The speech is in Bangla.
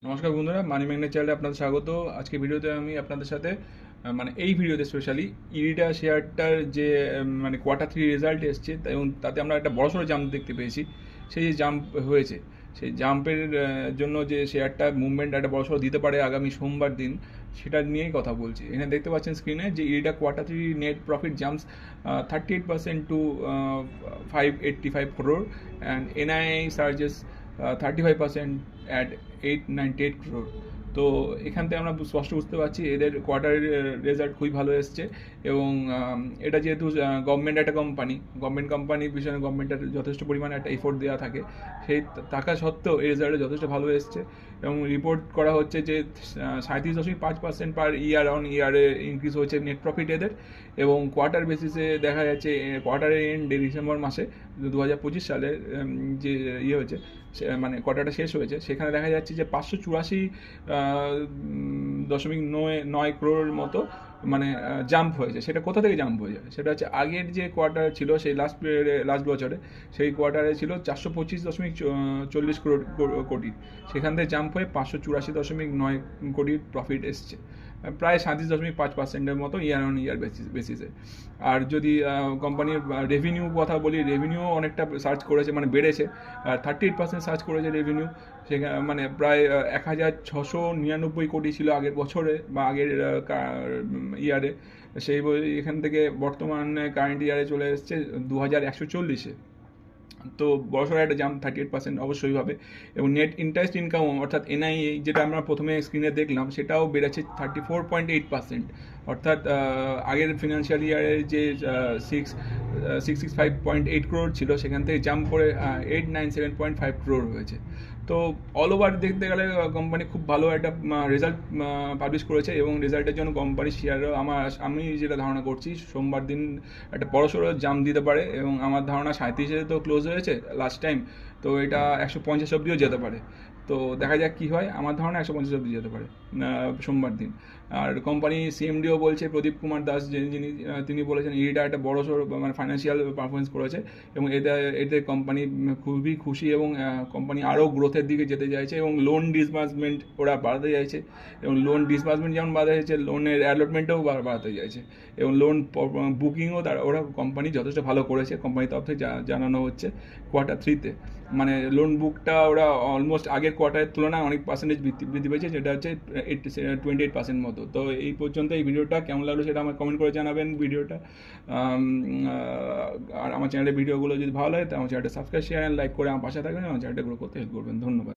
নমস্কার বন্ধুরা, মানি ম্যাগনেট চ্যানেলে আপনাদের স্বাগত। আজকে ভিডিওতে আমি আপনাদের সাথে মানে এই ভিডিওতে স্পেশালি ইরিটা শেয়ারটার যে মানে কোয়ার্টার 3 রেজাল্ট এসছে এবং তাতে আমরা একটা বড়সড় জাম্প দেখতে পেয়েছি। সেই যে জাম্প হয়েছে, সেই জাম্পের জন্য যে শেয়ারটা মুভমেন্ট একটা বড়সড় দিতে পারে আগামী সোমবার দিন, সেটা নিয়েই কথা বলছি। এখানে দেখতে পাচ্ছেন স্ক্রিনে যে ইরিটা quarter 3 net profit jumps 38% to 585 crore and NII surges 35% at 898 crore। তো এখান থেকে আমরা স্পষ্ট বুঝতে পারছি এদের কোয়ার্টারের রেজাল্ট খুবই ভালো এসছে এবং এটা যেহেতু গভর্নমেন্ট একটা গভর্নমেন্ট কোম্পানির পিছনে গভর্নমেন্টের যথেষ্ট পরিমাণে একটা এফোর্ট দেওয়া থাকে, সেই থাকা সত্ত্বেও এই রেজাল্টটা যথেষ্ট ভালো এসছে এবং রিপোর্ট করা হচ্ছে যে 37.5% পার ইয়ার অন ইয়ারে ইনক্রিজ হয়েছে নেট প্রফিট এদের। এবং কোয়ার্টার বেসিসে দেখা যাচ্ছে কোয়ার্টারের এন্ডে ডিসেম্বর মাসে 2025 সালে যে হয়েছে, মানে কোয়ার্টারটা শেষ হয়েছে, সেখানে দেখা যাচ্ছে যে 584.9 crore মতো মানে জাম্প হয়েছে। সেটা কোথা থেকে জাম্প হয়ে যায়, সেটা হচ্ছে আগের যে কোয়ার্টার ছিল সেই লাস্ট বছরে সেই কোয়ার্টারে ছিল 425.40 কোটি, সেখান থেকে জাম্প হয়ে 584.9 কোটির প্রফিট এসছে, প্রায় 37.5%-এর মতো ইয়ার অন ইয়ার বেসিসে। আর যদি কোম্পানির রেভিনিউ কথা বলি, রেভিনিউ অনেকটা সার্চ করেছে, মানে বেড়েছে, 38% সার্চ করেছে রেভিনিউ। সেখানে মানে প্রায় 1699 কোটি ছিল আগের বছরে বা আগের ইয়ারে, সেই এখান থেকে বর্তমানে কারেন্ট ইয়ারে চলে এসছে 2140-এ। তো বড়সড় একটা জাম্প 38% অবশ্যই হবে। এবং নেট ইন্টারেস্ট ইনকাম অর্থাৎ এনআইএ, যেটা আমরা প্রথমে স্ক্রিনে দেখলাম, সেটাও বেড়েছে 34.8%। অর্থাৎ আগের ফিনান্সিয়াল ইয়ারের যে 665.8 crore ছিল, সেখান থেকে জাম্প করে 897.5 crore হয়েছে। তো অল ওভার দেখতে গেলে কোম্পানি খুব ভালো একটা রেজাল্ট পাবলিশ করেছে এবং রেজাল্টের জন্য কোম্পানির শেয়ারও আমি যেটা ধারণা করছি সোমবার দিন একটা বড়সড় জাম্প দিতে পারে এবং আমার ধারণা 37-এ তো ক্লোজ হয়েছে লাস্ট টাইম, তো এটা 150 অব্দিও যেতে পারে। তো দেখা যাক কী হয়, আমার ধারণা 150 অব্দি যেতে পারে সোমবার দিন। আর কোম্পানি সিএমডিও বলছে, প্রদীপ কুমার দাস যিনি তিনি বলেছেন ইরিটা একটা বড়সড় মানে ফাইন্যান্সিয়াল পারফরমেন্স করেছে এবং এতে কোম্পানি খুবই খুশি এবং কোম্পানি আরও গ্রোথের দিকে যেতে চাইছে এবং লোন ডিসবার্সমেন্ট ওরা বাড়াতে চাইছে এবং লোন ডিসবার্সমেন্ট যেমন বাড়াতে চাইছে, লোনের অ্যালটমেন্টও বাড়াতে চাইছে এবং লোন বুকিংও ওরা কোম্পানি যথেষ্ট ভালো করেছে, কোম্পানির তরফ থেকে জানানো হচ্ছে কোয়ার্টার 3-তে। মানে লোন বুকটা ওরা অলমোস্ট আগের কোয়ার্টারের তুলনায় অনেক পার্সেন্টেজ বৃদ্ধি পেয়েছে, যেটা হচ্ছে 28% মতো। তো এই পর্যন্ত এই ভিডিওটা কেমন লাগলো সেটা আমার কমেন্ট করে জানাবেন ভিডিওটা। আর আমার চ্যানেলের ভিডিওগুলো যদি ভালো লাগে তো আমার চ্যানেলটা সাবস্ক্রাইব, শেয়ার অ্যান্ড লাইক করে আমার পাশে থাকবেন, আমার চ্যানেলটা গ্রো করতে হেল্প করবেন। ধন্যবাদ।